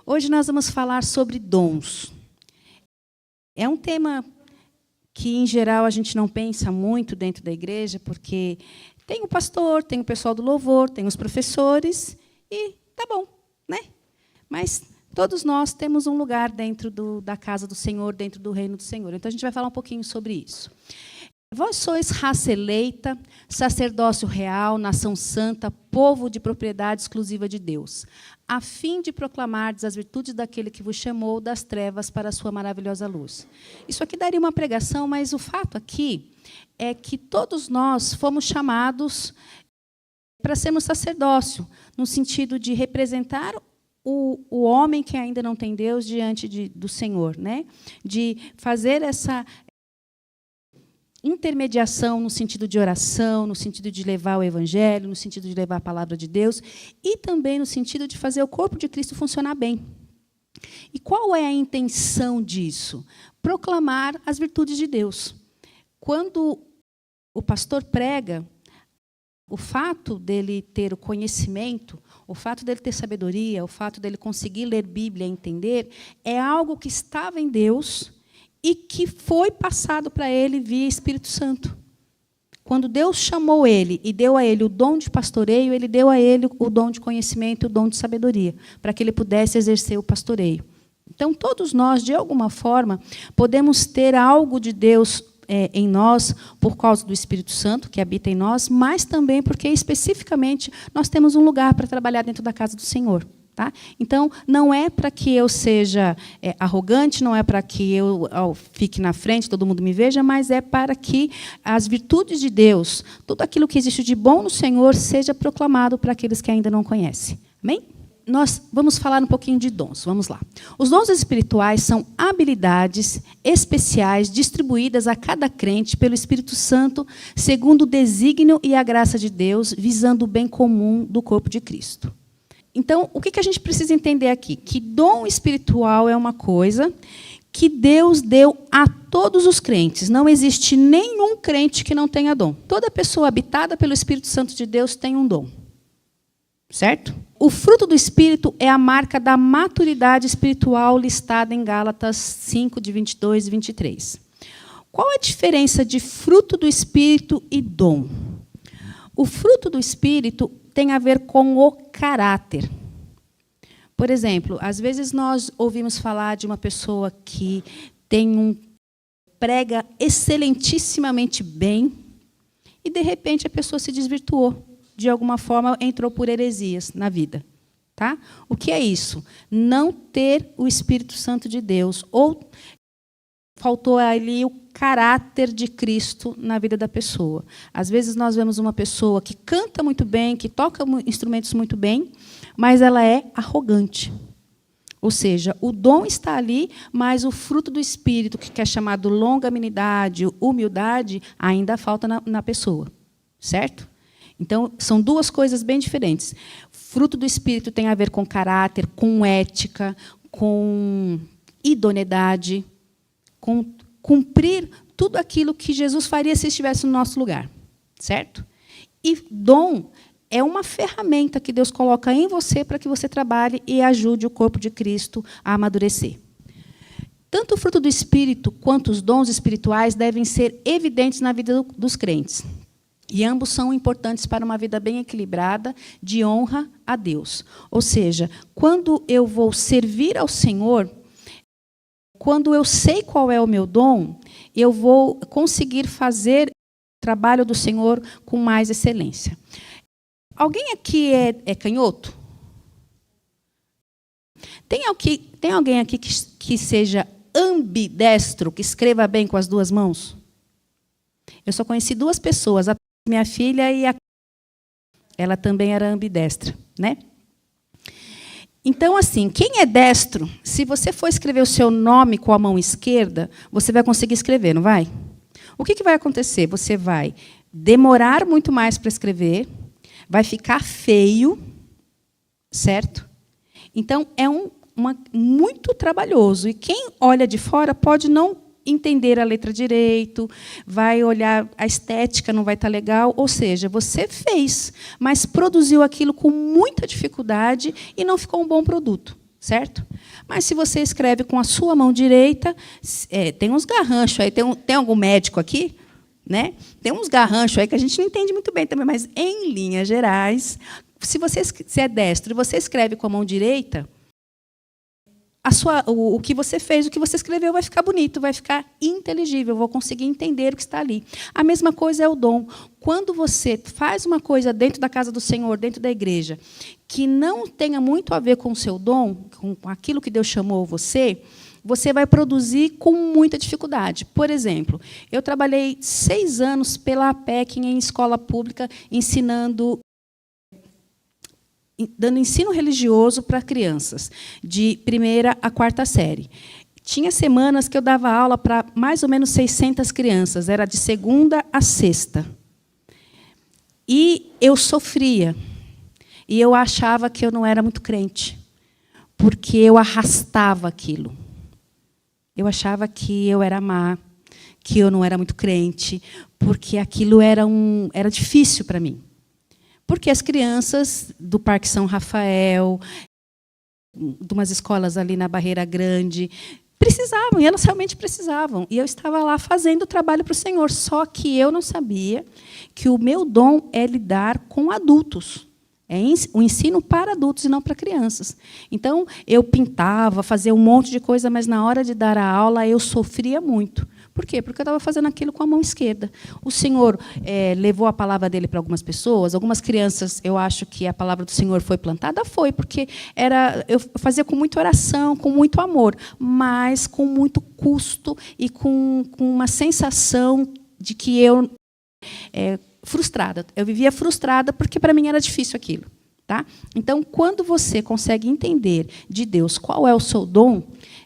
Hoje nós vamos falar sobre dons. É um tema que, em geral, a gente não pensa muito dentro da igreja, porque tem o pastor, tem o pessoal do louvor, tem os professores, e tá bom, né? Mas todos nós temos um lugar dentro da casa do Senhor, dentro do reino do Senhor. Então, a gente vai falar um pouquinho sobre isso. Vós sois raça eleita, sacerdócio real, nação santa, povo de propriedade exclusiva de Deus, a fim de proclamardes as virtudes daquele que vos chamou das trevas para a sua maravilhosa luz. Isso aqui daria uma pregação, mas o fato aqui é que todos nós fomos chamados para sermos sacerdócio, no sentido de representar o homem que ainda não tem Deus diante do Senhor, né? De fazer essa intermediação no sentido de oração, no sentido de levar o evangelho, no sentido de levar a palavra de Deus, e também no sentido de fazer o corpo de Cristo funcionar bem. E qual é a intenção disso? Proclamar as virtudes de Deus. Quando o pastor prega, o fato dele ter o conhecimento, o fato dele ter sabedoria, o fato dele conseguir ler Bíblia e entender, é algo que estava em Deus e que foi passado para ele via Espírito Santo. Quando Deus chamou ele e deu a ele o dom de pastoreio, ele deu a ele o dom de conhecimento e o dom de sabedoria, para que ele pudesse exercer o pastoreio. Então, todos nós, de alguma forma, podemos ter algo de Deus em nós, por causa do Espírito Santo, que habita em nós, mas também porque, especificamente, nós temos um lugar para trabalhar dentro da casa do Senhor. Tá? Então, não é para que eu seja arrogante, não é para que eu fique na frente, todo mundo me veja, mas é para que as virtudes de Deus, tudo aquilo que existe de bom no Senhor, seja proclamado para aqueles que ainda não conhecem. Amém? Nós vamos falar um pouquinho de dons. Vamos lá. Os dons espirituais são habilidades especiais distribuídas a cada crente pelo Espírito Santo, segundo o desígnio e a graça de Deus, visando o bem comum do corpo de Cristo. Então, o que a gente precisa entender aqui? Que dom espiritual é uma coisa que Deus deu a todos os crentes. Não existe nenhum crente que não tenha dom. Toda pessoa habitada pelo Espírito Santo de Deus tem um dom. Certo? O fruto do Espírito é a marca da maturidade espiritual listada em Gálatas 5, de 22 e 23. Qual a diferença de fruto do Espírito e dom? O fruto do Espírito tem a ver com o caráter. Por exemplo, às vezes nós ouvimos falar de uma pessoa que prega excelentissimamente bem e, de repente, a pessoa se desvirtuou. De alguma forma, entrou por heresias na vida. Tá? O que é isso? Não ter o Espírito Santo de Deus, ou faltou ali o caráter de Cristo na vida da pessoa. Às vezes nós vemos uma pessoa que canta muito bem, que toca instrumentos muito bem, mas ela é arrogante. Ou seja, o dom está ali, mas o fruto do Espírito, que é chamado longanimidade, humildade, ainda falta na pessoa. Certo? Então, são duas coisas bem diferentes. Fruto do Espírito tem a ver com caráter, com ética, com idoneidade, com cumprir tudo aquilo que Jesus faria se estivesse no nosso lugar. Certo? E dom é uma ferramenta que Deus coloca em você para que você trabalhe e ajude o corpo de Cristo a amadurecer. Tanto o fruto do Espírito quanto os dons espirituais devem ser evidentes na vida dos crentes. E ambos são importantes para uma vida bem equilibrada, de honra a Deus. Ou seja, quando eu vou servir ao Senhor, quando eu sei qual é o meu dom, eu vou conseguir fazer o trabalho do Senhor com mais excelência. Alguém aqui é canhoto? Tem alguém aqui que seja ambidestro, que escreva bem com as duas mãos? Eu só conheci duas pessoas, a minha filha e ela também era ambidestra, né? Então, assim, quem é destro, se você for escrever o seu nome com a mão esquerda, você vai conseguir escrever, não vai? O que vai acontecer? Você vai demorar muito mais para escrever, vai ficar feio, certo? Então, é muito trabalhoso. E quem olha de fora pode não entender a letra direito, vai olhar, a estética não vai estar legal. Ou seja, você fez, mas produziu aquilo com muita dificuldade e não ficou um bom produto, certo? Mas se você escreve com a sua mão direita, tem uns garranchos aí, tem algum médico aqui? Né? Tem uns garranchos aí que a gente não entende muito bem também, mas, em linhas gerais, se é destro e você escreve com a mão direita, o que você fez, o que você escreveu vai ficar bonito, vai ficar inteligível, eu vou conseguir entender o que está ali. A mesma coisa é o dom. Quando você faz uma coisa dentro da casa do Senhor, dentro da igreja, que não tenha muito a ver com o seu dom, com aquilo que Deus chamou você vai produzir com muita dificuldade. Por exemplo, eu trabalhei 6 anos pela APEC em escola pública, dando ensino religioso para crianças, de 1ª a 4ª série. Tinha semanas que eu dava aula para mais ou menos 600 crianças, era de 2ª a 6ª. E eu sofria, e eu achava que eu não era muito crente, porque eu arrastava aquilo. Eu achava que eu era má, que eu não era muito crente, porque aquilo era difícil para mim. Porque as crianças do Parque São Rafael, de umas escolas ali na Barreira Grande, precisavam, e elas realmente precisavam. E eu estava lá fazendo o trabalho para o Senhor, só que eu não sabia que o meu dom é lidar com adultos. É o ensino para adultos e não para crianças. Então, eu pintava, fazia um monte de coisa, mas, na hora de dar a aula, eu sofria muito. Por quê? Porque eu estava fazendo aquilo com a mão esquerda. O Senhor levou a palavra dele para algumas pessoas. Algumas crianças, eu acho que a palavra do Senhor foi plantada. Foi, porque eu fazia com muita oração, com muito amor, mas com muito custo e com uma sensação de que eu... frustrada. Eu vivia frustrada porque, para mim, era difícil aquilo. Tá? Então, quando você consegue entender de Deus qual é o seu dom,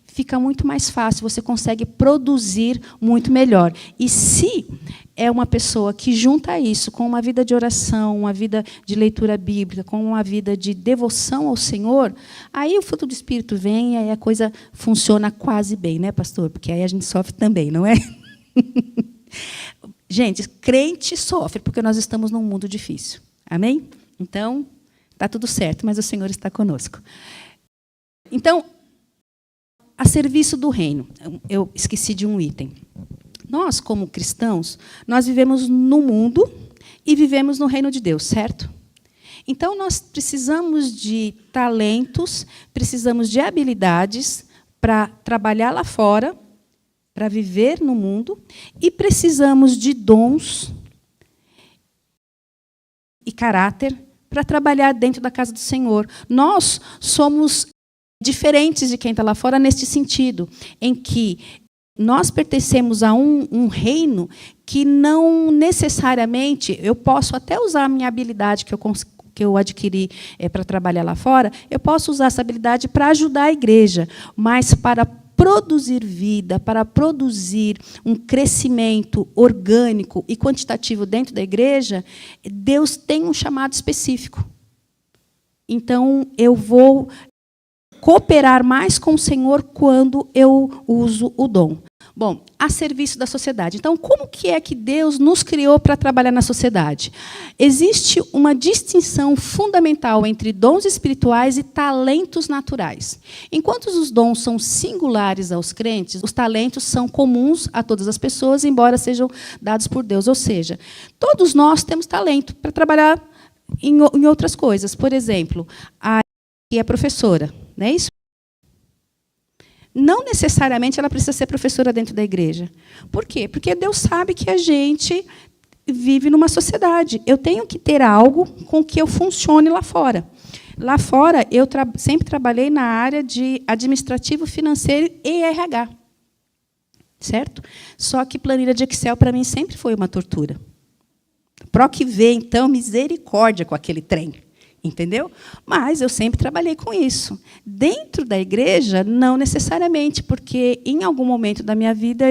fica muito mais fácil, você consegue produzir muito melhor. E se é uma pessoa que junta isso com uma vida de oração, uma vida de leitura bíblica, com uma vida de devoção ao Senhor, aí o fruto do Espírito vem e aí a coisa funciona quase bem, né, pastor? Porque aí a gente sofre também, não é? Gente, crente sofre, porque nós estamos num mundo difícil. Amém? Então, está tudo certo, mas o Senhor está conosco. Então, a serviço do reino. Eu esqueci de um item. Nós, como cristãos, nós vivemos no mundo e vivemos no reino de Deus, certo? Então, nós precisamos de talentos, precisamos de habilidades para trabalhar lá fora, para viver no mundo, e precisamos de dons e caráter para trabalhar dentro da casa do Senhor. Nós somos diferentes de quem está lá fora neste sentido, em que nós pertencemos a um reino que não necessariamente... Eu posso até usar a minha habilidade que eu adquiri para trabalhar lá fora, eu posso usar essa habilidade para ajudar a igreja, mas para produzir vida, para produzir um crescimento orgânico e quantitativo dentro da igreja, Deus tem um chamado específico. Então, eu vou cooperar mais com o Senhor quando eu uso o dom. Bom, a serviço da sociedade. Então, como que é que Deus nos criou para trabalhar na sociedade? Existe uma distinção fundamental entre dons espirituais e talentos naturais. Enquanto os dons são singulares aos crentes, os talentos são comuns a todas as pessoas, embora sejam dados por Deus. Ou seja, todos nós temos talento para trabalhar em outras coisas. Por exemplo, a professora, não é isso? Não necessariamente ela precisa ser professora dentro da igreja. Por quê? Porque Deus sabe que a gente vive numa sociedade. Eu tenho que ter algo com que eu funcione lá fora. Lá fora, eu sempre trabalhei na área de administrativo, financeiro e RH. Certo? Só que planilha de Excel, para mim, sempre foi uma tortura. Pro que vê, então, misericórdia com aquele trem. Entendeu? Mas eu sempre trabalhei com isso. Dentro da igreja, não necessariamente, porque, em algum momento da minha vida,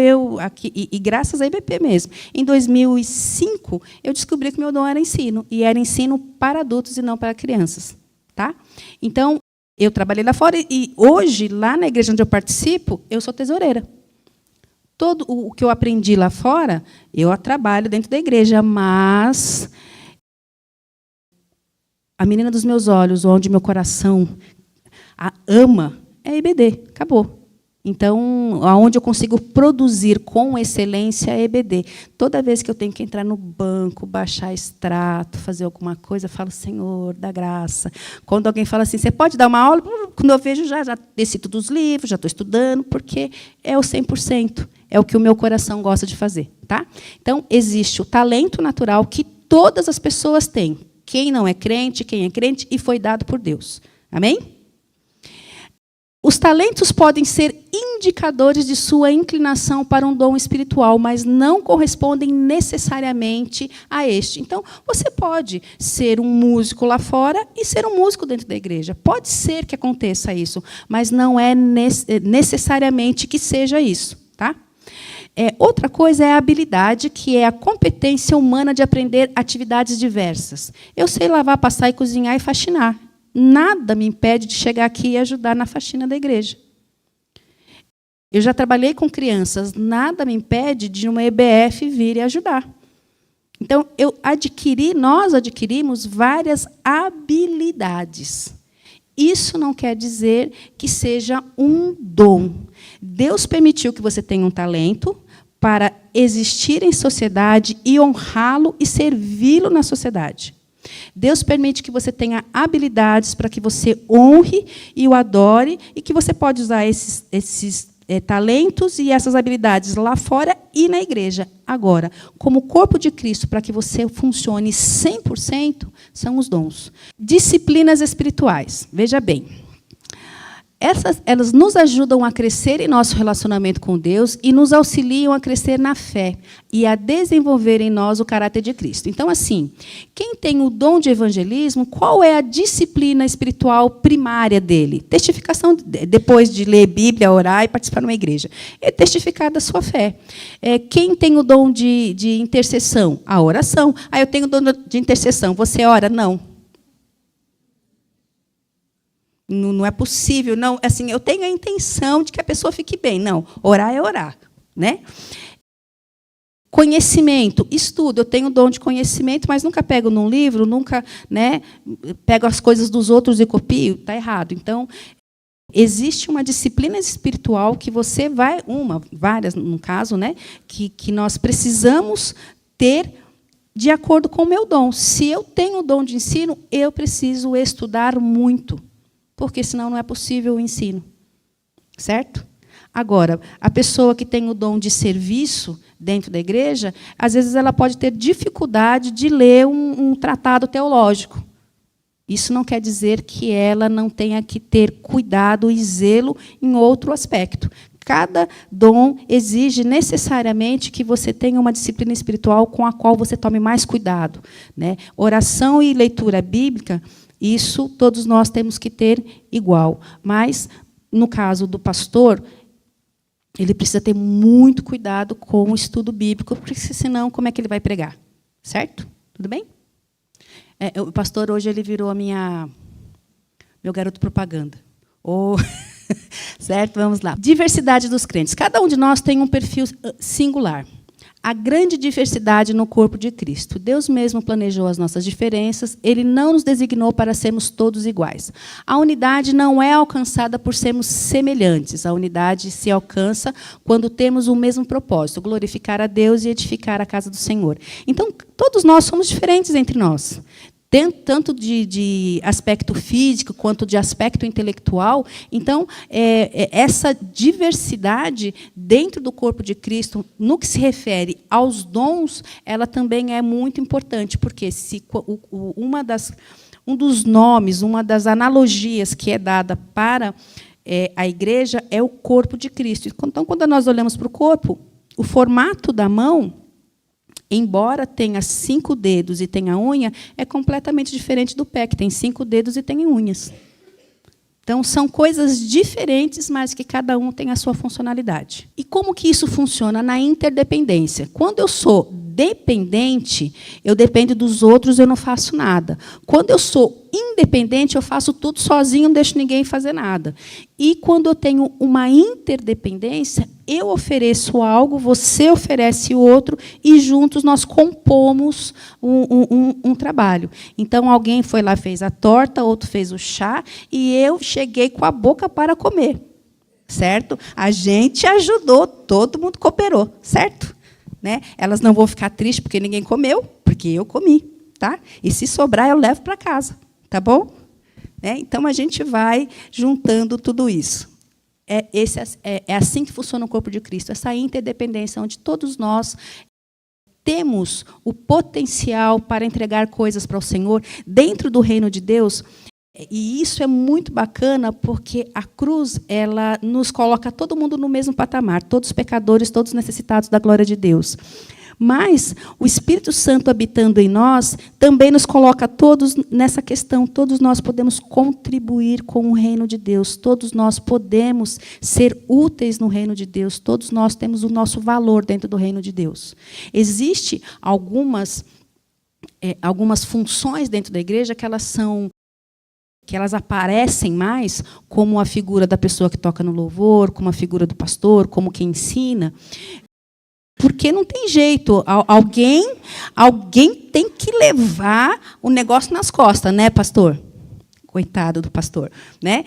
e graças à IBP mesmo, em 2005, eu descobri que meu dom era ensino, e era ensino para adultos e não para crianças. Tá? Então, eu trabalhei lá fora e hoje, lá na igreja onde eu participo, eu sou tesoureira. Todo o que eu aprendi lá fora, eu trabalho dentro da igreja, mas a menina dos meus olhos, onde meu coração a ama, é a EBD. Acabou. Então, aonde eu consigo produzir com excelência é a EBD. Toda vez que eu tenho que entrar no banco, baixar extrato, fazer alguma coisa, eu falo, Senhor, dá graça. Quando alguém fala assim, você pode dar uma aula? Quando eu vejo, já desci todos os livros, já estou estudando, porque é o 100%. É o que o meu coração gosta de fazer. Tá? Então, existe o talento natural que todas as pessoas têm. Quem não é crente, quem é crente, e foi dado por Deus. Amém? Os talentos podem ser indicadores de sua inclinação para um dom espiritual, mas não correspondem necessariamente a este. Então, você pode ser um músico lá fora e ser um músico dentro da igreja. Pode ser que aconteça isso, mas não é necessariamente que seja isso. Tá? Outra coisa é a habilidade, que é a competência humana de aprender atividades diversas. Eu sei lavar, passar e cozinhar e faxinar. Nada me impede de chegar aqui e ajudar na faxina da igreja. Eu já trabalhei com crianças, nada me impede de uma EBF vir e ajudar. Então, nós adquirimos várias habilidades. Isso não quer dizer que seja um dom. Deus permitiu que você tenha um talento para existir em sociedade e honrá-lo e servi-lo na sociedade. Deus permite que você tenha habilidades para que você honre e o adore, e que você pode usar esses talentos e essas habilidades lá fora e na igreja. Agora, como corpo de Cristo, para que você funcione 100%, são os dons. Disciplinas espirituais. Veja bem. Elas nos ajudam a crescer em nosso relacionamento com Deus e nos auxiliam a crescer na fé e a desenvolver em nós o caráter de Cristo. Então, assim, quem tem o dom de evangelismo, qual é a disciplina espiritual primária dele? Testificação, depois de ler Bíblia, orar e participar de uma igreja. É testificar da sua fé. Quem tem o dom de intercessão? A oração. Eu tenho o dom de intercessão. Você ora? Não. Não é possível, não. Assim, eu tenho a intenção de que a pessoa fique bem. Não, orar é orar, né? Conhecimento, estudo. Eu tenho o dom de conhecimento, mas nunca pego num livro, nunca, né, pego as coisas dos outros e copio. Está errado. Então, existe uma disciplina espiritual que você várias, no caso, né, que nós precisamos ter de acordo com o meu dom. Se eu tenho o dom de ensino, eu preciso estudar muito. Porque senão não é possível o ensino. Certo? Agora, a pessoa que tem o dom de serviço dentro da igreja, às vezes ela pode ter dificuldade de ler um tratado teológico. Isso não quer dizer que ela não tenha que ter cuidado e zelo em outro aspecto. Cada dom exige necessariamente que você tenha uma disciplina espiritual com a qual você tome mais cuidado. Né? Oração e leitura bíblica, isso todos nós temos que ter igual. Mas, no caso do pastor, ele precisa ter muito cuidado com o estudo bíblico, porque senão, como é que ele vai pregar? Certo? Tudo bem? O pastor, hoje, ele virou meu garoto propaganda. Certo? Vamos lá. Diversidade dos crentes. Cada um de nós tem um perfil singular. A grande diversidade no corpo de Cristo. Deus mesmo planejou as nossas diferenças, Ele não nos designou para sermos todos iguais. A unidade não é alcançada por sermos semelhantes. A unidade se alcança quando temos o mesmo propósito, glorificar a Deus e edificar a casa do Senhor. Então, todos nós somos diferentes entre nós. Tanto de aspecto físico quanto de aspecto intelectual. Então, essa diversidade dentro do corpo de Cristo, no que se refere aos dons, ela também é muito importante, porque um dos nomes, uma das analogias que é dada para a igreja é o corpo de Cristo. Então, quando nós olhamos para o corpo, o formato da mão, embora tenha 5 dedos e tenha unha, é completamente diferente do pé, que tem 5 dedos e tem unhas. Então, são coisas diferentes, mas que cada um tem a sua funcionalidade. E como que isso funciona? Na interdependência. Quando eu sou dependente, eu dependo dos outros, eu não faço nada. Quando eu sou independente, eu faço tudo sozinho, não deixo ninguém fazer nada. E quando eu tenho uma interdependência, eu ofereço algo, você oferece outro, e juntos nós compomos um trabalho. Então, alguém foi lá, fez a torta, outro fez o chá, e eu cheguei com a boca para comer. Certo? A gente ajudou, todo mundo cooperou, certo? Né? Elas não vão ficar tristes porque ninguém comeu, porque eu comi. Tá? E se sobrar, eu levo para casa. Tá bom? Então, a gente vai juntando tudo isso. É assim que funciona o corpo de Cristo, essa interdependência, onde todos nós temos o potencial para entregar coisas para o Senhor dentro do reino de Deus. E isso é muito bacana, porque a cruz ela nos coloca todo mundo no mesmo patamar, todos pecadores, todos necessitados da glória de Deus. Mas o Espírito Santo habitando em nós também nos coloca todos nessa questão. Todos nós podemos contribuir com o reino de Deus. Todos nós podemos ser úteis no reino de Deus. Todos nós temos o nosso valor dentro do reino de Deus. Existem algumas funções dentro da igreja que elas aparecem mais como a figura da pessoa que toca no louvor, como a figura do pastor, como quem ensina. Porque não tem jeito. Alguém tem que levar o negócio nas costas, né, pastor? Coitado do pastor. Né?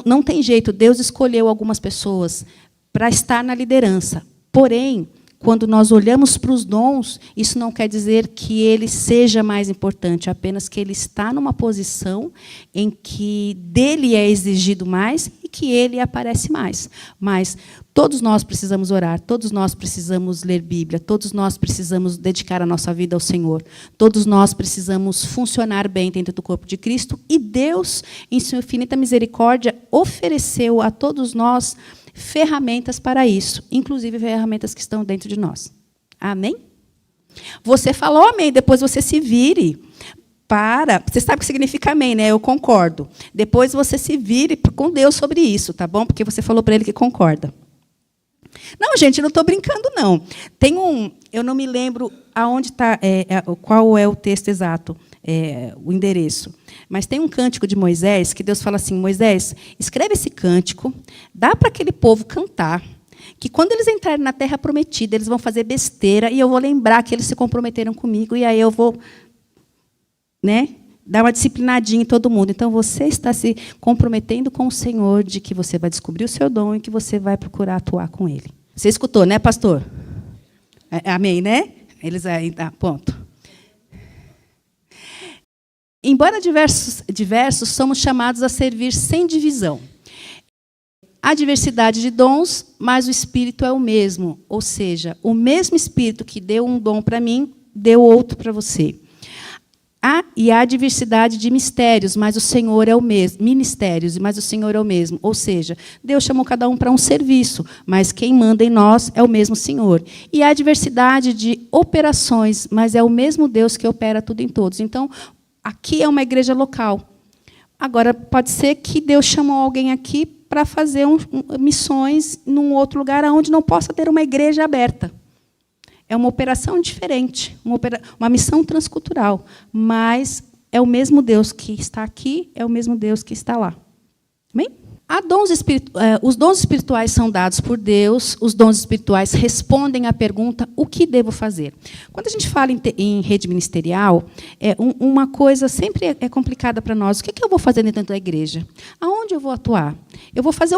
Não tem jeito. Deus escolheu algumas pessoas para estar na liderança. Porém, quando nós olhamos para os dons, isso não quer dizer que ele seja mais importante, apenas que ele está numa posição em que dele é exigido mais e que ele aparece mais. Mas todos nós precisamos orar, todos nós precisamos ler Bíblia, todos nós precisamos dedicar a nossa vida ao Senhor, todos nós precisamos funcionar bem dentro do corpo de Cristo, e Deus, em sua infinita misericórdia, ofereceu a todos nós ferramentas para isso, inclusive ferramentas que estão dentro de nós. Amém? Você falou amém, depois você se vire para... Você sabe o que significa amém, né? Eu concordo. Depois você se vire com Deus sobre isso, tá bom? Porque você falou para ele que concorda. Não, gente, não estou brincando, não. Tem eu não me lembro aonde está, qual é o texto exato, o endereço. Mas tem um cântico de Moisés que Deus fala assim: Moisés, escreve esse cântico, dá para aquele povo cantar, que quando eles entrarem na terra prometida, eles vão fazer besteira, e eu vou lembrar que eles se comprometeram comigo, e aí eu vou, né, dar uma disciplinadinha em todo mundo. Então, você está se comprometendo com o Senhor de que você vai descobrir o seu dom e que você vai procurar atuar com ele. Você escutou, né, pastor? Amém, né? Eles aí, ponto. Embora diversos, somos chamados a servir sem divisão. Há diversidade de dons, mas o Espírito é o mesmo. Ou seja, o mesmo Espírito que deu um dom para mim, deu outro para você. Há diversidade de mistérios, mas o Senhor é o mesmo. Ministérios, mas o Senhor é o mesmo. Ou seja, Deus chamou cada um para um serviço, mas quem manda em nós é o mesmo Senhor. E há diversidade de operações, mas é o mesmo Deus que opera tudo em todos. Então, aqui é uma igreja local. Agora, pode ser que Deus chamou alguém aqui para fazer missões num outro lugar onde não possa ter uma igreja aberta. É uma operação diferente, uma missão transcultural, mas é o mesmo Deus que está aqui, é o mesmo Deus que está lá. Amém? Os dons espirituais são dados por Deus, os dons espirituais respondem à pergunta: o que devo fazer? Quando a gente fala em rede ministerial, uma coisa sempre é complicada para nós. O que eu vou fazer dentro da igreja? Aonde eu vou atuar? Eu vou fazer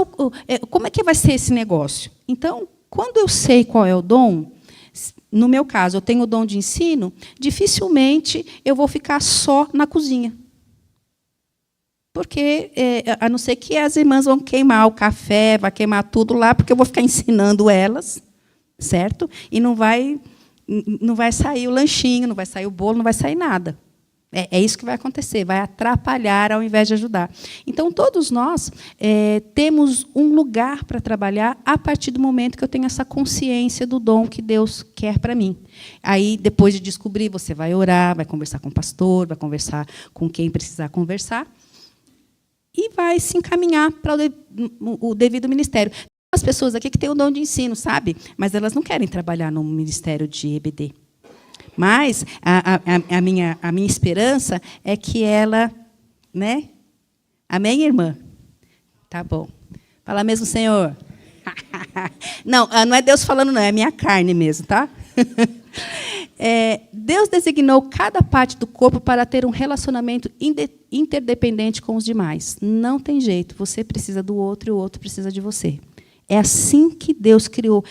como é que vai ser esse negócio? Então, quando eu sei qual é o dom, no meu caso, eu tenho o dom de ensino, dificilmente eu vou ficar só na cozinha. Porque, a não ser que as irmãs vão queimar o café, vai queimar tudo lá, porque eu vou ficar ensinando elas, certo? E não vai sair o lanchinho, não vai sair o bolo, não vai sair nada. É isso que vai acontecer, vai atrapalhar ao invés de ajudar. Então, todos nós temos um lugar para trabalhar a partir do momento que eu tenho essa consciência do dom que Deus quer para mim. Aí, depois de descobrir, você vai orar, vai conversar com o pastor, vai conversar com quem precisar conversar, e vai se encaminhar para o devido ministério. Tem as pessoas aqui que têm o dom de ensino, sabe? Mas elas não querem trabalhar no ministério de EBD. Mas a minha esperança é que ela, né? Amém, irmã? Tá bom. Fala mesmo, Senhor. Não, não é Deus falando, não, é a minha carne mesmo, tá? Deus designou cada parte do corpo para ter um relacionamento interdependente com os demais. Não tem jeito, você precisa do outro e o outro precisa de você. É assim que Deus criou.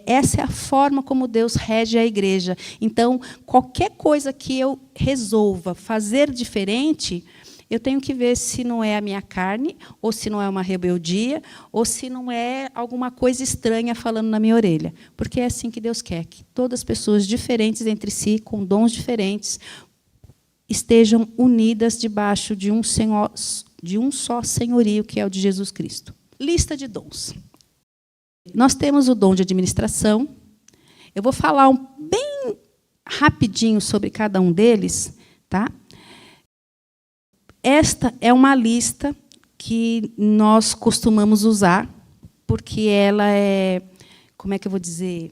Essa é a forma como Deus rege a igreja. Então, qualquer coisa que eu resolva fazer diferente, eu tenho que ver se não é a minha carne, ou se não é uma rebeldia, ou se não é alguma coisa estranha falando na minha orelha. Porque é assim que Deus quer, que todas as pessoas diferentes entre si, com dons diferentes, estejam unidas debaixo de um só senhorio, que é o de Jesus Cristo. Lista de dons. Nós temos o dom de administração. Eu vou falar bem rapidinho sobre cada um deles, tá? Esta é uma lista que nós costumamos usar, porque ela é, como é que eu vou dizer,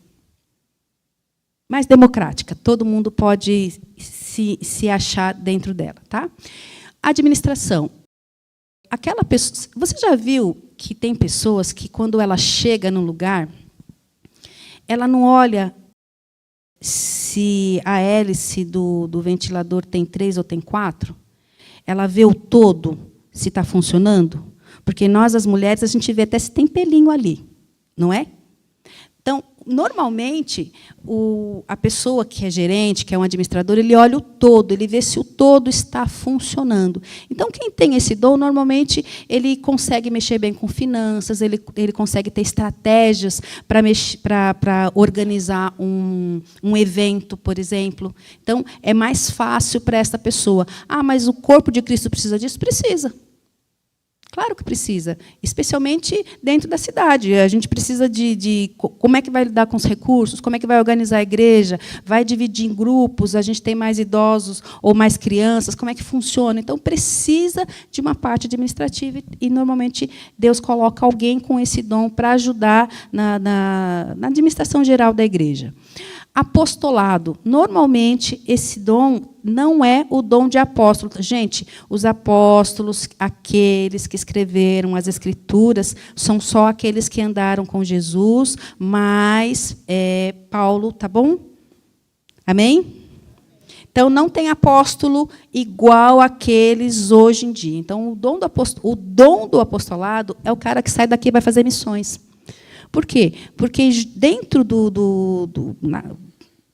mais democrática. Todo mundo pode se achar dentro dela, tá? Administração. Aquela pessoa, você já viu que tem pessoas que, quando ela chega num lugar, ela não olha se a hélice do ventilador tem 3 ou tem 4? Ela vê o todo, se está funcionando? Porque nós, as mulheres, a gente vê até se tem pelinho ali, não é? Então, normalmente, a pessoa que é gerente, que é um administrador, ele olha o todo, ele vê se o todo está funcionando. Então, quem tem esse dom, normalmente, ele consegue mexer bem com finanças, ele consegue ter estratégias para organizar um evento, por exemplo. Então, é mais fácil para essa pessoa. Ah, mas o corpo de Cristo precisa disso? Precisa. Claro que precisa, especialmente dentro da cidade. A gente precisa de como é que vai lidar com os recursos, como é que vai organizar a igreja, vai dividir em grupos, a gente tem mais idosos ou mais crianças, como é que funciona? Então, precisa de uma parte administrativa e, normalmente, Deus coloca alguém com esse dom para ajudar na administração geral da igreja. Apostolado. Normalmente, esse dom não é o dom de apóstolo. Gente, os apóstolos, aqueles que escreveram as Escrituras, são só aqueles que andaram com Jesus, mas Paulo, tá bom? Amém? Então, não tem apóstolo igual àqueles hoje em dia. Então, o dom do apostolado é o cara que sai daqui e vai fazer missões. Por quê? Porque dentro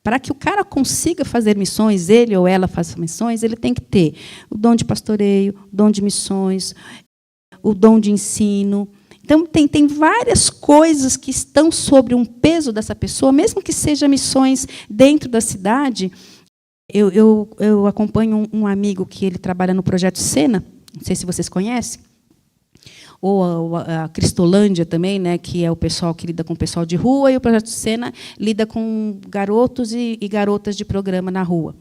para que o cara consiga fazer missões, ele ou ela faça missões, ele tem que ter o dom de pastoreio, o dom de missões, o dom de ensino. Então, tem várias coisas que estão sobre um peso dessa pessoa, mesmo que sejam missões dentro da cidade. Eu acompanho um amigo que ele trabalha no Projeto Sena, não sei se vocês conhecem, ou a Cristolândia também, né, que é o pessoal que lida com o pessoal de rua, e o Projeto Sena lida com garotos e garotas de programa na rua.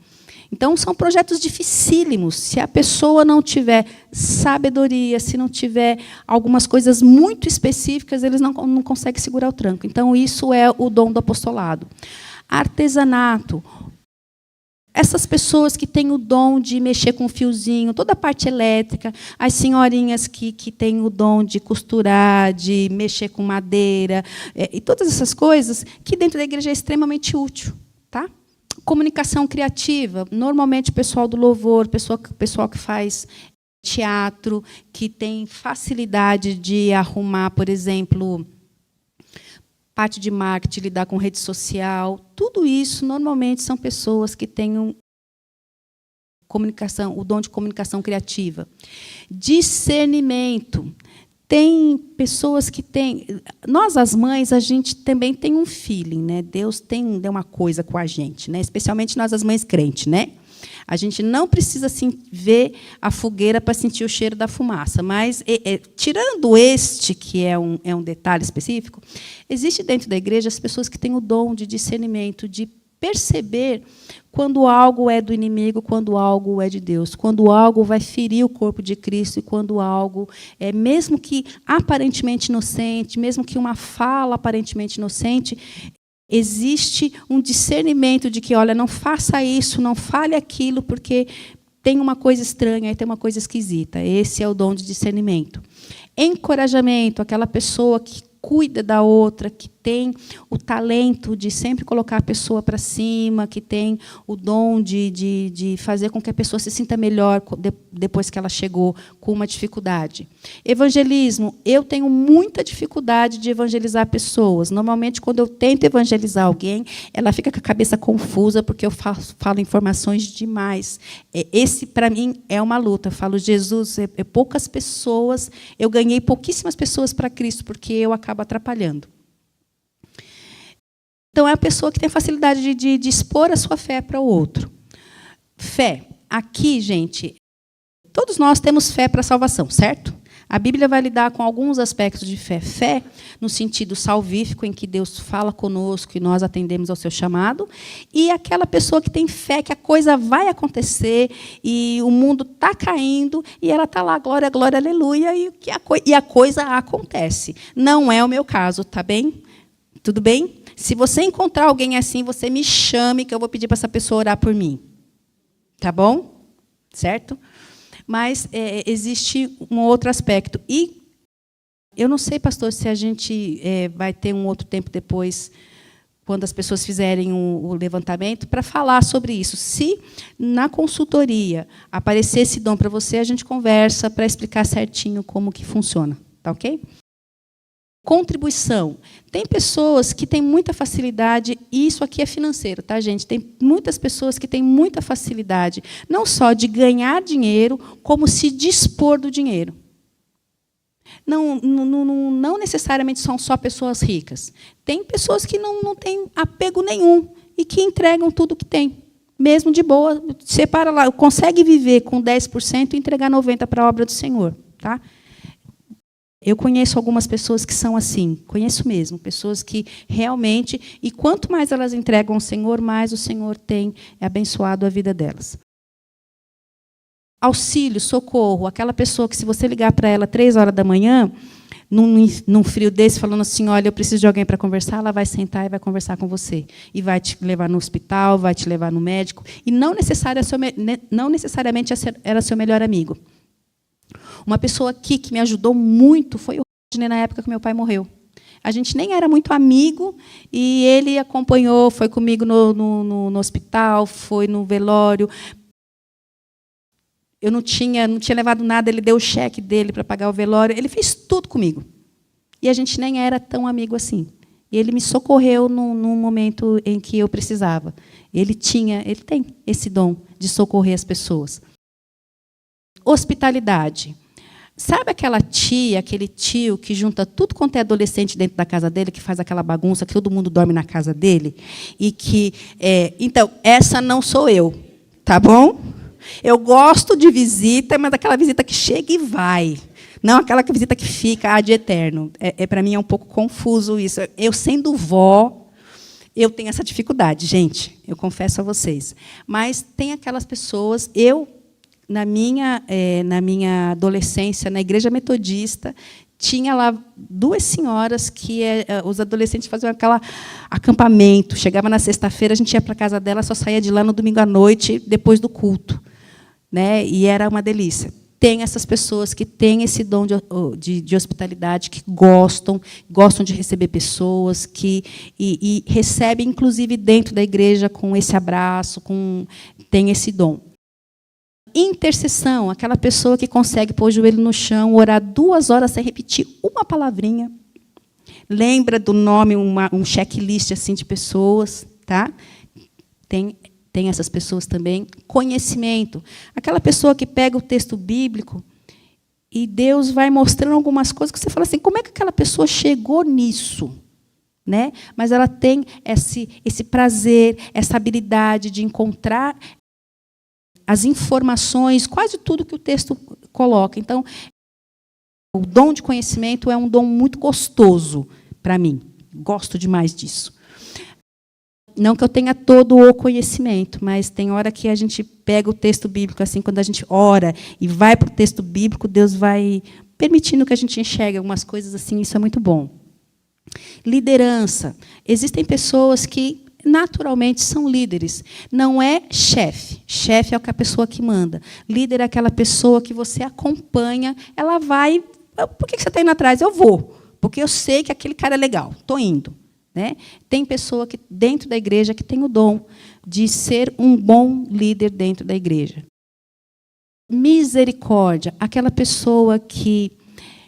Então, são projetos dificílimos. Se a pessoa não tiver sabedoria, se não tiver algumas coisas muito específicas, eles não conseguem segurar o tranco. Então, isso é o dom do apostolado. Artesanato. Essas pessoas que têm o dom de mexer com fiozinho, toda a parte elétrica, as senhorinhas que têm o dom de costurar, de mexer com madeira, e todas essas coisas, que dentro da igreja é extremamente útil. Tá? Comunicação criativa, normalmente o pessoal do louvor, pessoal que faz teatro, que tem facilidade de arrumar, por exemplo, parte de marketing, lidar com rede social, tudo isso, normalmente, são pessoas que têm o dom de comunicação criativa. Discernimento. Tem pessoas que têm... Nós, as mães, a gente também tem um feeling, né? Deus deu uma coisa com a gente, né? Especialmente nós, as mães crentes, né? A gente não precisa assim, ver a fogueira para sentir o cheiro da fumaça. Mas, tirando este, que é um detalhe específico, existe dentro da igreja as pessoas que têm o dom de discernimento, de perceber quando algo é do inimigo, quando algo é de Deus, quando algo vai ferir o corpo de Cristo e quando algo, mesmo que aparentemente inocente, mesmo que uma fala aparentemente inocente, Existe um discernimento de que, olha, não faça isso, não fale aquilo, porque tem uma coisa estranha e tem uma coisa esquisita. Esse é o dom de discernimento. Encorajamento, aquela pessoa que cuida da outra, que tem o talento de sempre colocar a pessoa para cima, que tem o dom de fazer com que a pessoa se sinta melhor depois que ela chegou com uma dificuldade. Evangelismo, eu tenho muita dificuldade de evangelizar pessoas. Normalmente, quando eu tento evangelizar alguém, ela fica com a cabeça confusa, porque eu falo informações demais. Esse, para mim, é uma luta. Eu falo, Jesus, poucas pessoas, eu ganhei pouquíssimas pessoas para Cristo, porque eu acabo atrapalhando. Então, é a pessoa que tem facilidade de expor a sua fé para o outro. Fé. Aqui, gente, todos nós temos fé para a salvação, certo? A Bíblia vai lidar com alguns aspectos de fé. Fé, no sentido salvífico, em que Deus fala conosco e nós atendemos ao seu chamado. E aquela pessoa que tem fé que a coisa vai acontecer e o mundo está caindo e ela está lá, glória, glória, aleluia, e a coisa acontece. Não é o meu caso, tá bem? Tudo bem? Se você encontrar alguém assim, você me chame, que eu vou pedir para essa pessoa orar por mim. Tá bom? Certo? Mas existe um outro aspecto. E eu não sei, pastor, se a gente vai ter um outro tempo depois, quando as pessoas fizerem o levantamento, para falar sobre isso. Se na consultoria aparecer esse dom para você, a gente conversa para explicar certinho como que funciona. Tá ok? Contribuição. Tem pessoas que têm muita facilidade, e isso aqui é financeiro, tá, gente? Tem muitas pessoas que têm muita facilidade, não só de ganhar dinheiro, como se dispor do dinheiro. Não necessariamente são só pessoas ricas. Tem pessoas que não têm apego nenhum e que entregam tudo que têm. Mesmo de boa, separa lá, consegue viver com 10% e entregar 90% para a obra do Senhor. Tá? Eu conheço algumas pessoas que são assim, conheço mesmo, pessoas que realmente, e quanto mais elas entregam ao Senhor, mais o Senhor tem abençoado a vida delas. Auxílio, socorro, aquela pessoa que, se você ligar para ela 3h da manhã, num frio desse, falando assim, olha, eu preciso de alguém para conversar, ela vai sentar e vai conversar com você. E vai te levar no hospital, vai te levar no médico, e não necessariamente era seu melhor amigo. Uma pessoa aqui que me ajudou muito foi o Rodney, na época que meu pai morreu. A gente nem era muito amigo, e ele acompanhou, foi comigo no hospital, foi no velório. Eu não tinha levado nada, ele deu o cheque dele para pagar o velório. Ele fez tudo comigo. E a gente nem era tão amigo assim. E ele me socorreu num momento em que eu precisava. Ele tem esse dom de socorrer as pessoas. Hospitalidade. Sabe aquela tia, aquele tio que junta tudo quanto é adolescente dentro da casa dele, que faz aquela bagunça, que todo mundo dorme na casa dele? E que, então, essa não sou eu, tá bom? Eu gosto de visita, mas daquela visita que chega e vai. Não aquela visita que fica de eterno. Para mim é um pouco confuso isso. Eu, sendo vó, eu tenho essa dificuldade, gente. Eu confesso a vocês. Mas tem aquelas pessoas... Na minha adolescência, na igreja metodista, tinha lá 2 senhoras que os adolescentes faziam aquele acampamento. Chegava na sexta-feira, a gente ia para a casa dela, só saía de lá no domingo à noite, depois do culto. Né? E era uma delícia. Tem essas pessoas que têm esse dom de hospitalidade, que gostam de receber pessoas, e recebem, inclusive, dentro da igreja, com esse abraço, tem esse dom. Intercessão, aquela pessoa que consegue pôr o joelho no chão, orar 2 horas sem repetir uma palavrinha. Lembra do nome, um checklist assim de pessoas, tá? Tem essas pessoas também. Conhecimento, aquela pessoa que pega o texto bíblico e Deus vai mostrando algumas coisas que você fala assim, como é que aquela pessoa chegou nisso? Né? Mas ela tem esse prazer, essa habilidade de encontrar as informações, quase tudo que o texto coloca. Então, o dom de conhecimento é um dom muito gostoso para mim. Gosto demais disso. Não que eu tenha todo o conhecimento, mas tem hora que a gente pega o texto bíblico, assim, quando a gente ora e vai para o texto bíblico, Deus vai permitindo que a gente enxergue algumas coisas assim, isso é muito bom. Liderança. Existem pessoas que naturalmente são líderes. Não é chefe. Chefe é a pessoa que manda. Líder é aquela pessoa que você acompanha, ela vai... Por que você está indo atrás? Eu vou, porque eu sei que aquele cara é legal, estou indo. Né? Tem pessoa que, dentro da igreja que tem o dom de ser um bom líder dentro da igreja. Misericórdia, aquela pessoa que,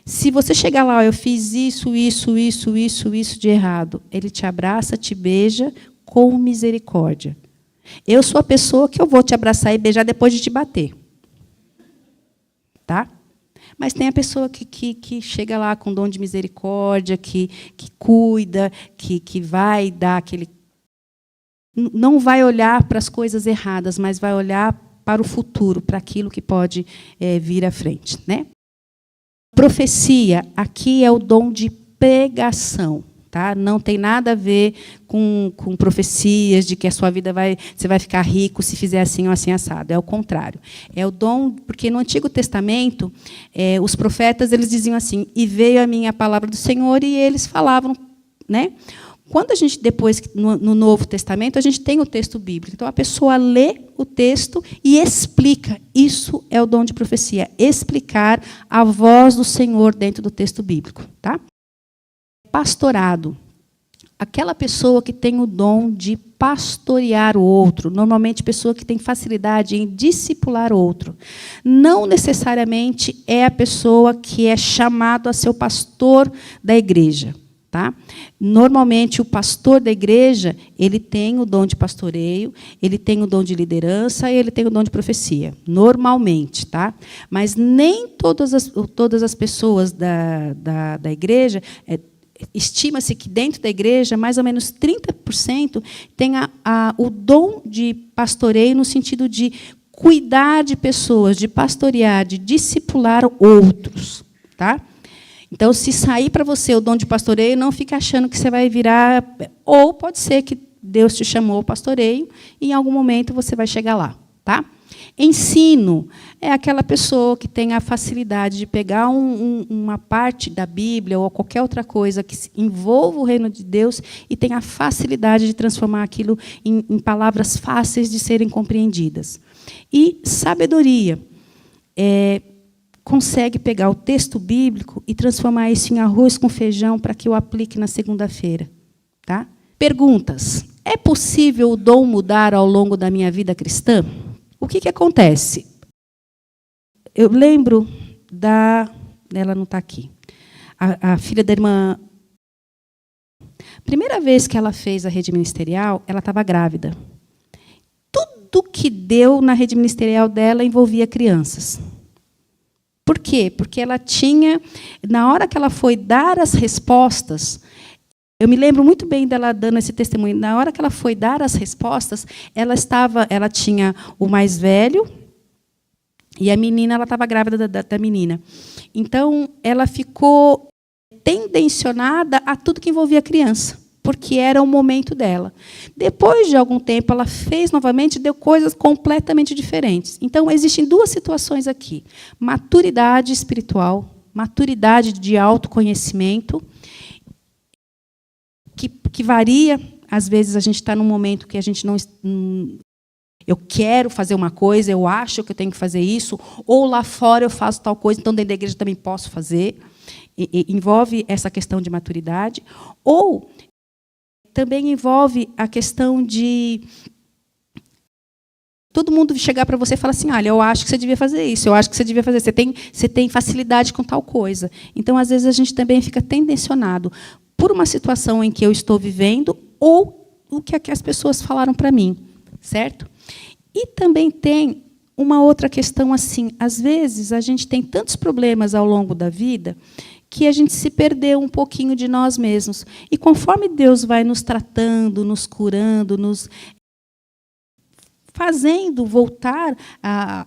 se você chegar lá, eu fiz isso de errado, ele te abraça, te beija com misericórdia. Eu sou a pessoa que eu vou te abraçar e beijar depois de te bater. Tá? Mas tem a pessoa que chega lá com dom de misericórdia, que cuida, que vai dar aquele... Não vai olhar para as coisas erradas, mas vai olhar para o futuro, para aquilo que pode vir à frente. Né? Profecia, aqui é o dom de pregação. Tá? Não tem nada a ver com profecias de que a sua vida você vai ficar rico se fizer assim ou assim assado. É o contrário. É o dom, porque no Antigo Testamento, os profetas eles diziam assim, e veio a mim a palavra do Senhor, e eles falavam. Né? Quando a gente, depois, no Novo Testamento, a gente tem o texto bíblico. Então, a pessoa lê o texto e explica. Isso é o dom de profecia, explicar a voz do Senhor dentro do texto bíblico. Tá? Pastorado. Aquela pessoa que tem o dom de pastorear o outro, normalmente pessoa que tem facilidade em discipular o outro. Não necessariamente é a pessoa que é chamado a ser o pastor da igreja. Tá? Normalmente, o pastor da igreja ele tem o dom de pastoreio, ele tem o dom de liderança e ele tem o dom de profecia. Normalmente. Tá? Mas nem todas as pessoas da igreja... Estima-se que dentro da igreja, mais ou menos 30% tem o dom de pastoreio no sentido de cuidar de pessoas, de pastorear, de discipular outros. Tá? Então, se sair para você o dom de pastoreio, não fique achando que você vai virar... Ou pode ser que Deus te chamou ao pastoreio e, em algum momento, você vai chegar lá. Tá? Ensino é aquela pessoa que tem a facilidade de pegar uma parte da Bíblia ou qualquer outra coisa que envolva o reino de Deus e tem a facilidade de transformar aquilo em palavras fáceis de serem compreendidas. E sabedoria consegue pegar o texto bíblico e transformar isso em arroz com feijão para que eu aplique na segunda-feira. Tá? Perguntas. É possível o dom mudar ao longo da minha vida cristã? O que acontece? Eu lembro ela não está aqui. A filha da irmã... Primeira vez que ela fez a rede ministerial, ela estava grávida. Tudo que deu na rede ministerial dela envolvia crianças. Por quê? Porque ela tinha... Na hora que ela foi dar as respostas... Eu me lembro muito bem dela dando esse testemunho. Na hora que ela foi dar as respostas, ela tinha o mais velho e a menina, ela estava grávida da menina. Então, ela ficou tendencionada a tudo que envolvia a criança, porque era o momento dela. Depois de algum tempo, ela fez novamente, deu coisas completamente diferentes. Então, existem duas situações aqui. Maturidade espiritual, maturidade de autoconhecimento, que varia. Às vezes, a gente está num momento que a gente não... Eu quero fazer uma coisa, eu acho que eu tenho que fazer isso, ou lá fora eu faço tal coisa, então dentro da igreja também posso fazer. Envolve essa questão de maturidade. Ou também envolve a questão de... Todo mundo chegar para você e falar assim, olha, eu acho que você devia fazer isso, eu acho que você devia fazer... Você tem facilidade com tal coisa. Então, às vezes, a gente também fica tendencionado por uma situação em que eu estou vivendo ou o que as pessoas falaram para mim, certo? E também tem uma outra questão assim, às vezes a gente tem tantos problemas ao longo da vida que a gente se perdeu um pouquinho de nós mesmos. E conforme Deus vai nos tratando, nos curando, nos fazendo voltar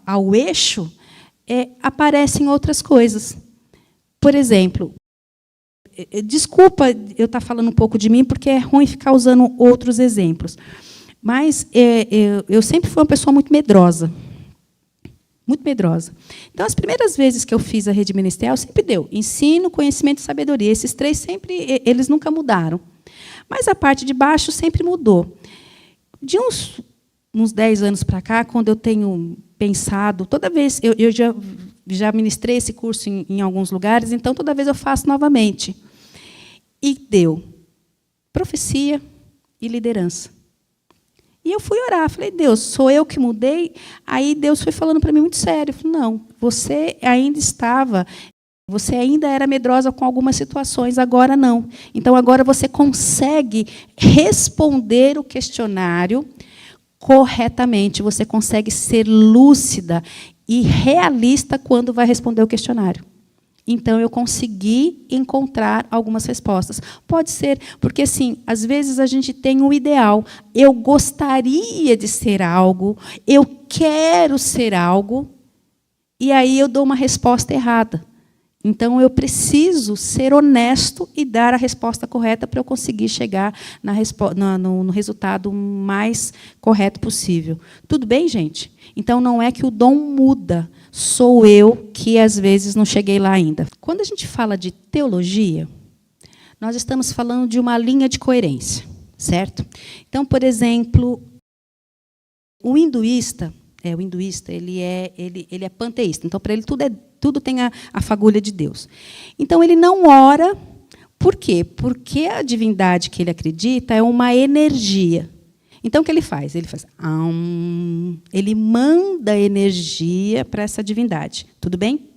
ao eixo, aparecem outras coisas. Por exemplo, desculpa eu estar falando um pouco de mim, porque é ruim ficar usando outros exemplos. Mas eu sempre fui uma pessoa muito medrosa. Muito medrosa. Então, as primeiras vezes que eu fiz a rede ministerial, sempre deu ensino, conhecimento e sabedoria. Esses três sempre, eles nunca mudaram. Mas a parte de baixo sempre mudou. De uns 10 anos para cá, quando eu tenho pensado, toda vez, eu já ministrei esse curso em alguns lugares, então toda vez eu faço novamente. E deu profecia e liderança. E eu fui orar, falei, Deus, sou eu que mudei? Aí Deus foi falando para mim muito sério. Falei, não, você ainda era medrosa com algumas situações, agora não. Então, agora você consegue responder o questionário corretamente, você consegue ser lúcida e realista quando vai responder o questionário. Então, eu consegui encontrar algumas respostas. Pode ser, porque, assim, às vezes a gente tem um ideal. Eu gostaria de ser algo, eu quero ser algo, e aí eu dou uma resposta errada. Então, eu preciso ser honesto e dar a resposta correta para eu conseguir chegar no resultado mais correto possível. Tudo bem, gente? Então, não é que o dom muda, sou eu que, às vezes, não cheguei lá ainda. Quando a gente fala de teologia, nós estamos falando de uma linha de coerência, certo? Então, por exemplo, o hinduísta, ele é panteísta. Então, para ele, tudo tem a fagulha de Deus. Então, ele não ora. Por quê? Porque a divindade que ele acredita é uma energia. Então, o que ele faz? Ele manda energia para essa divindade. Tudo bem?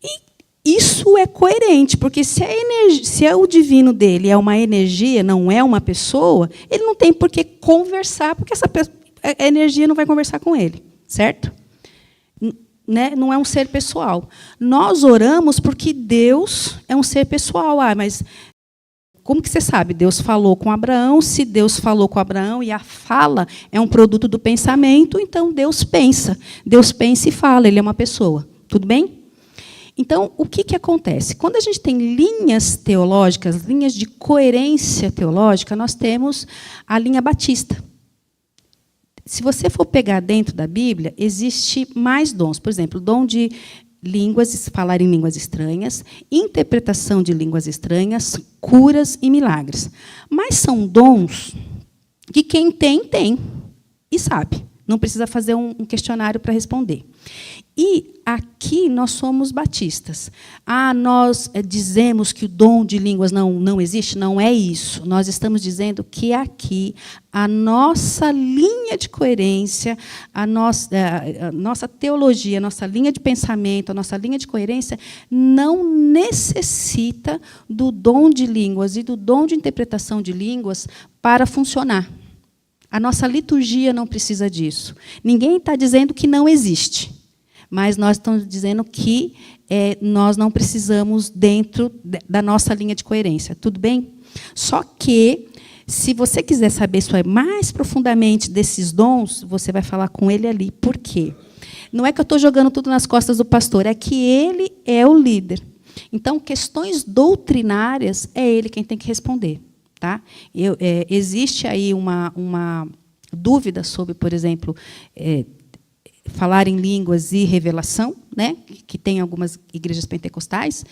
E isso é coerente, porque se o divino dele é uma energia, não é uma pessoa, ele não tem por que conversar, porque a energia não vai conversar com ele, certo? Né? Não é um ser pessoal. Nós oramos porque Deus é um ser pessoal. Mas como que você sabe? Deus falou com Abraão. Se Deus falou com Abraão e a fala é um produto do pensamento, então Deus pensa. Deus pensa e fala, ele é uma pessoa. Tudo bem? Então, o que acontece? Quando a gente tem linhas teológicas, linhas de coerência teológica, nós temos a linha batista. Se você for pegar dentro da Bíblia, existe mais dons. Por exemplo, o dom de línguas, falar em línguas estranhas, interpretação de línguas estranhas, curas e milagres. Mas são dons que quem tem e sabe. Não precisa fazer um questionário para responder. E aqui nós somos batistas. Nós dizemos que o dom de línguas não existe? Não é isso. Nós estamos dizendo que aqui a nossa linha de coerência, a nossa teologia, a nossa linha de pensamento, a nossa linha de coerência não necessita do dom de línguas e do dom de interpretação de línguas para funcionar. A nossa liturgia não precisa disso. Ninguém está dizendo que não existe. Mas nós estamos dizendo que nós não precisamos dentro da nossa linha de coerência. Tudo bem? Só que, se você quiser saber mais profundamente desses dons, você vai falar com ele ali. Por quê? Não é que eu estou jogando tudo nas costas do pastor, é que ele é o líder. Então, questões doutrinárias, é ele quem tem que responder. Tá? Existe aí uma dúvida sobre, por exemplo, falar em línguas e revelação, né, que tem algumas igrejas pentecostais,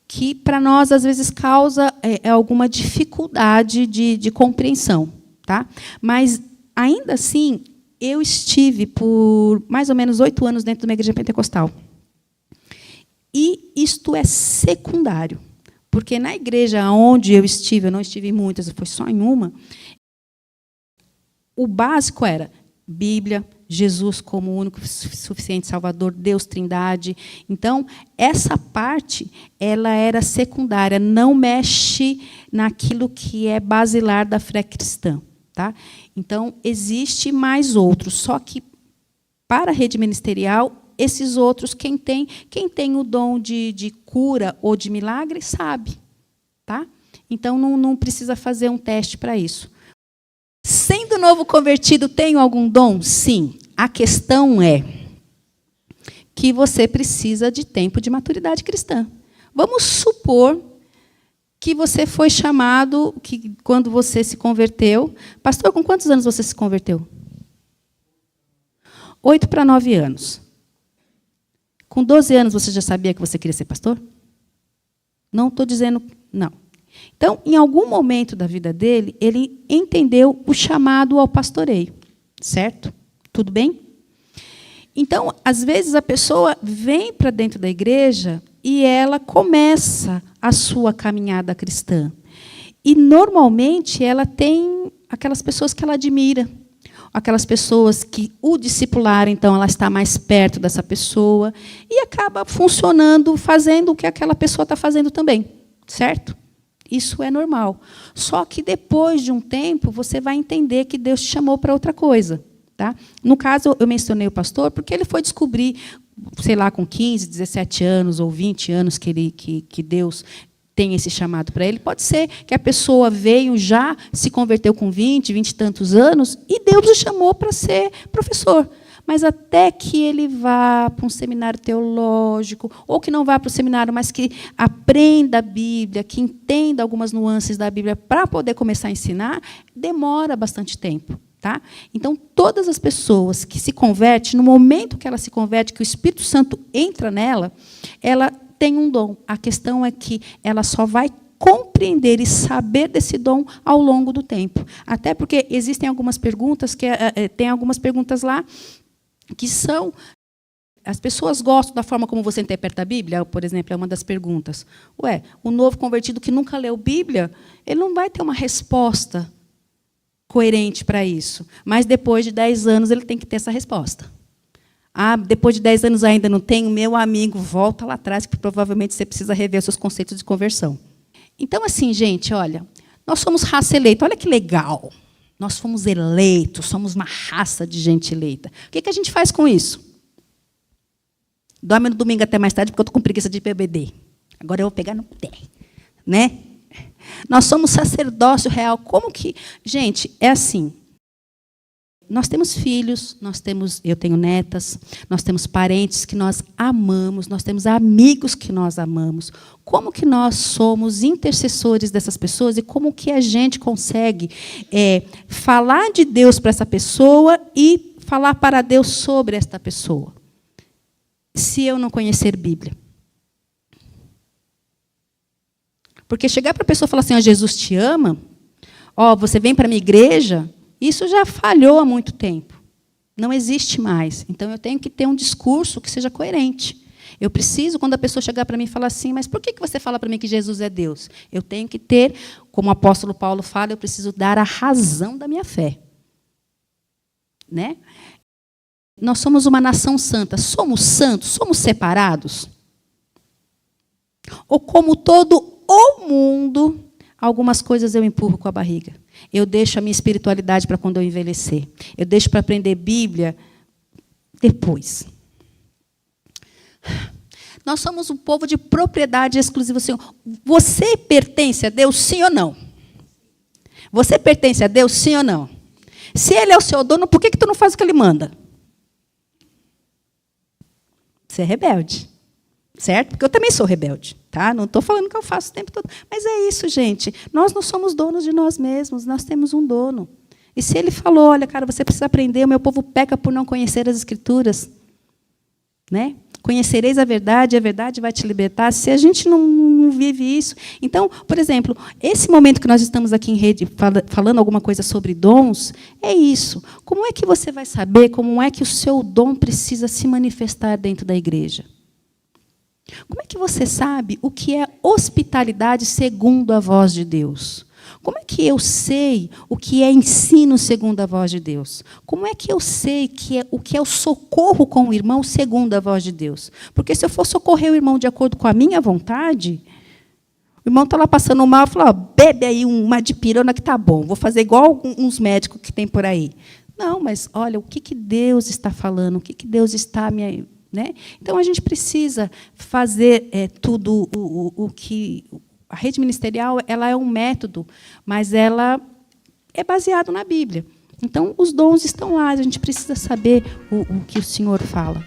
que, para nós, às vezes, causa alguma dificuldade de compreensão. Tá? Mas, ainda assim, eu estive por mais ou menos 8 anos dentro de uma igreja pentecostal. E isto é secundário. Porque na igreja onde eu não estive em muitas, foi só em uma, o básico era Bíblia, Jesus como único suficiente Salvador, Deus Trindade. Então, essa parte ela era secundária, não mexe naquilo que é basilar da fé cristã. Tá? Então, existe mais outros, só que, para a rede ministerial, esses outros, quem tem o dom de cura ou de milagre, sabe. Tá? Então, não precisa fazer um teste para isso. Sendo novo convertido, tenho algum dom? Sim. A questão é que você precisa de tempo de maturidade cristã. Vamos supor que você foi chamado, que quando você se converteu... Pastor, com quantos anos você se converteu? 8 para 9 anos. Com 12 anos, você já sabia que você queria ser pastor? Não estou dizendo... Não. Então, em algum momento da vida dele, ele entendeu o chamado ao pastoreio. Certo? Tudo bem? Então, às vezes, a pessoa vem para dentro da igreja e ela começa a sua caminhada cristã. E, normalmente, ela tem aquelas pessoas que ela admira, aquelas pessoas que o discipularam, então ela está mais perto dessa pessoa, e acaba funcionando, fazendo o que aquela pessoa está fazendo também. Certo? Isso é normal. Só que, depois de um tempo, você vai entender que Deus te chamou para outra coisa. Tá? No caso, eu mencionei o pastor porque ele foi descobrir, sei lá, com 15, 17 anos ou 20 anos que Deus tem esse chamado para ele. Pode ser que a pessoa veio já, se converteu com 20 e tantos anos, e Deus o chamou para ser professor. Mas até que ele vá para um seminário teológico, ou que não vá para o seminário, mas que aprenda a Bíblia, que entenda algumas nuances da Bíblia para poder começar a ensinar, demora bastante tempo. Tá? Então, todas as pessoas que se convertem, no momento que ela se converte, que o Espírito Santo entra nela, ela tem um dom. A questão é que ela só vai compreender e saber desse dom ao longo do tempo. Até porque existem algumas perguntas, tem algumas perguntas lá que são... As pessoas gostam da forma como você interpreta a Bíblia, por exemplo, é uma das perguntas. O novo convertido que nunca leu Bíblia, ele não vai ter uma resposta coerente para isso. Mas, depois de 10 anos, ele tem que ter essa resposta. Depois de 10 anos ainda não tem? Meu amigo, volta lá atrás, que provavelmente você precisa rever os seus conceitos de conversão. Então, assim, gente, olha, nós somos raça eleita. Olha que legal. Nós fomos eleitos, somos uma raça de gente eleita. O que a gente faz com isso? Dorme no domingo até mais tarde, porque eu estou com preguiça de PBD. Agora eu vou pegar no pé. Né? Nós somos sacerdócio real. Como que... Gente, é assim. Nós temos filhos, eu tenho netas, nós temos parentes que nós amamos, nós temos amigos que nós amamos. Como que nós somos intercessores dessas pessoas e como que a gente consegue falar de Deus para essa pessoa e falar para Deus sobre esta pessoa? Se eu não conhecer Bíblia. Porque chegar para a pessoa e falar assim, Jesus te ama, você vem para a minha igreja, isso já falhou há muito tempo. Não existe mais. Então, eu tenho que ter um discurso que seja coerente. Eu preciso, quando a pessoa chegar para mim e falar assim, mas por que você fala para mim que Jesus é Deus? Eu tenho que ter, como o apóstolo Paulo fala, eu preciso dar a razão da minha fé. Né? Nós somos uma nação santa. Somos santos? Somos separados? Ou como todo o mundo, algumas coisas eu empurro com a barriga. Eu deixo a minha espiritualidade para quando eu envelhecer. Eu deixo para aprender Bíblia depois. Nós somos um povo de propriedade exclusiva do Senhor. Você pertence a Deus, sim ou não? Você pertence a Deus, sim ou não? Se Ele é o seu dono, por que tu não faz o que Ele manda? Você é rebelde. Certo? Porque eu também sou rebelde. Tá? Não estou falando que eu faço o tempo todo. Mas é isso, gente. Nós não somos donos de nós mesmos. Nós temos um dono. E se Ele falou, olha, cara, você precisa aprender, o meu povo peca por não conhecer as Escrituras. Né? Conhecereis a verdade vai te libertar. Se a gente não vive isso... Então, por exemplo, esse momento que nós estamos aqui em rede falando alguma coisa sobre dons, é isso. Como é que você vai saber como é que o seu dom precisa se manifestar dentro da igreja? Como é que você sabe o que é hospitalidade segundo a voz de Deus? Como é que eu sei o que é ensino segundo a voz de Deus? Como é que eu sei o que é o socorro com o irmão segundo a voz de Deus? Porque se eu for socorrer o irmão de acordo com a minha vontade, o irmão está lá passando mal e fala, bebe aí uma dipirona que está bom, vou fazer igual uns médicos que tem por aí. Não, mas olha, o que Deus está falando, o que Deus está me... Né? Então, a gente precisa fazer tudo o que... A rede ministerial ela é um método, mas ela é baseada na Bíblia. Então, os dons estão lá, a gente precisa saber o que o Senhor fala.